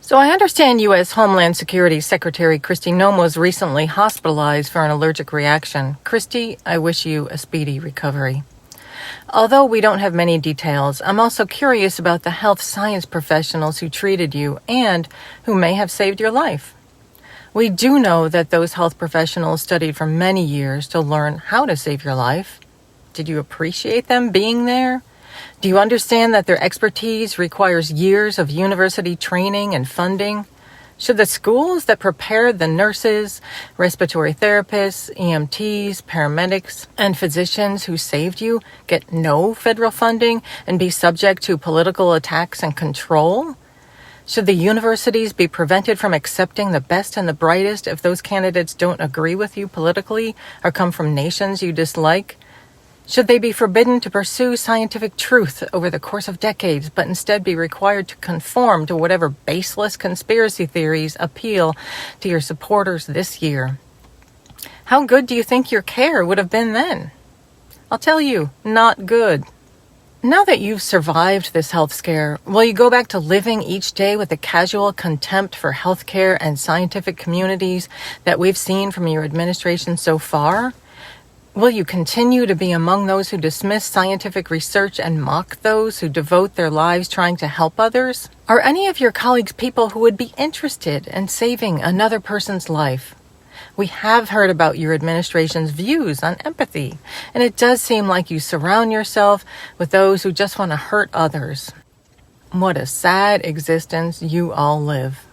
So I understand U.S. Homeland Security Secretary Kristi Noem was recently hospitalized for an allergic reaction. Kristi, I wish you a speedy recovery. Although we don't have many details, I'm also curious about the health science professionals who treated you and who may have saved your life. We do know that those health professionals studied for many years to learn how to save your life. Did you appreciate them being there? Do you understand that their expertise requires years of university training and funding? Should the schools that prepared the nurses, respiratory therapists, EMTs, paramedics, and physicians who saved you get no federal funding and be subject to political attacks and control? Should the universities be prevented from accepting the best and the brightest if those candidates don't agree with you politically or come from nations you dislike? Should they be forbidden to pursue scientific truth over the course of decades, but instead be required to conform to whatever baseless conspiracy theories appeal to your supporters this year? How good do you think your care would have been then? I'll tell you, not good. Now that you've survived this health scare, will you go back to living each day with the casual contempt for healthcare and scientific communities that we've seen from your administration so far? Will you continue to be among those who dismiss scientific research and mock those who devote their lives trying to help others? Are any of your colleagues people who would be interested in saving another person's life? We have heard about your administration's views on empathy, and it does seem like you surround yourself with those who just want to hurt others. What a sad existence you all live.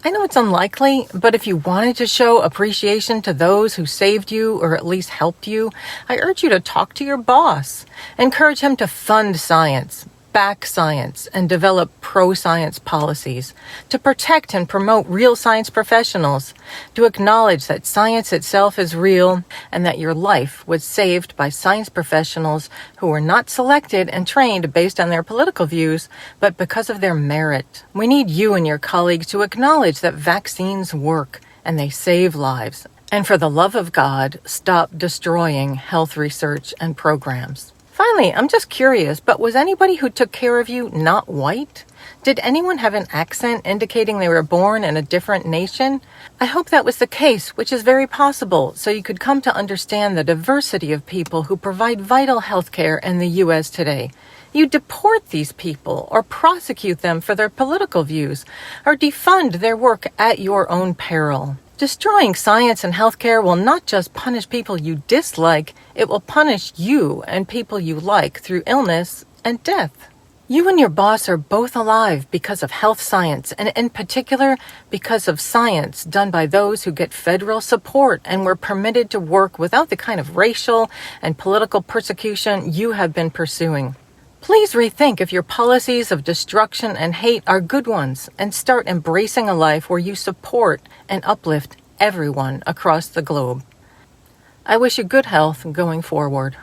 I know it's unlikely, but if you wanted to show appreciation to those who saved you or at least helped you, I urge you to talk to your boss. Encourage him to fund science, back science, and develop pro-science policies, to protect and promote real science professionals, to acknowledge that science itself is real and that your life was saved by science professionals who were not selected and trained based on their political views, but because of their merit. We need you and your colleagues to acknowledge that vaccines work and they save lives. And for the love of God, stop destroying health research and programs. Finally, I'm just curious, but was anybody who took care of you not white? Did anyone have an accent indicating they were born in a different nation? I hope that was the case, which is very possible, so you could come to understand the diversity of people who provide vital health care in the U.S. today. You deport these people or prosecute them for their political views or defund their work at your own peril. Destroying science and healthcare will not just punish people you dislike, it will punish you and people you like through illness and death. You and your boss are both alive because of health science, and in particular because of science done by those who get federal support and were permitted to work without the kind of racial and political persecution you have been pursuing. Please rethink if your policies of destruction and hate are good ones and start embracing a life where you support and uplift everyone across the globe. I wish you good health going forward.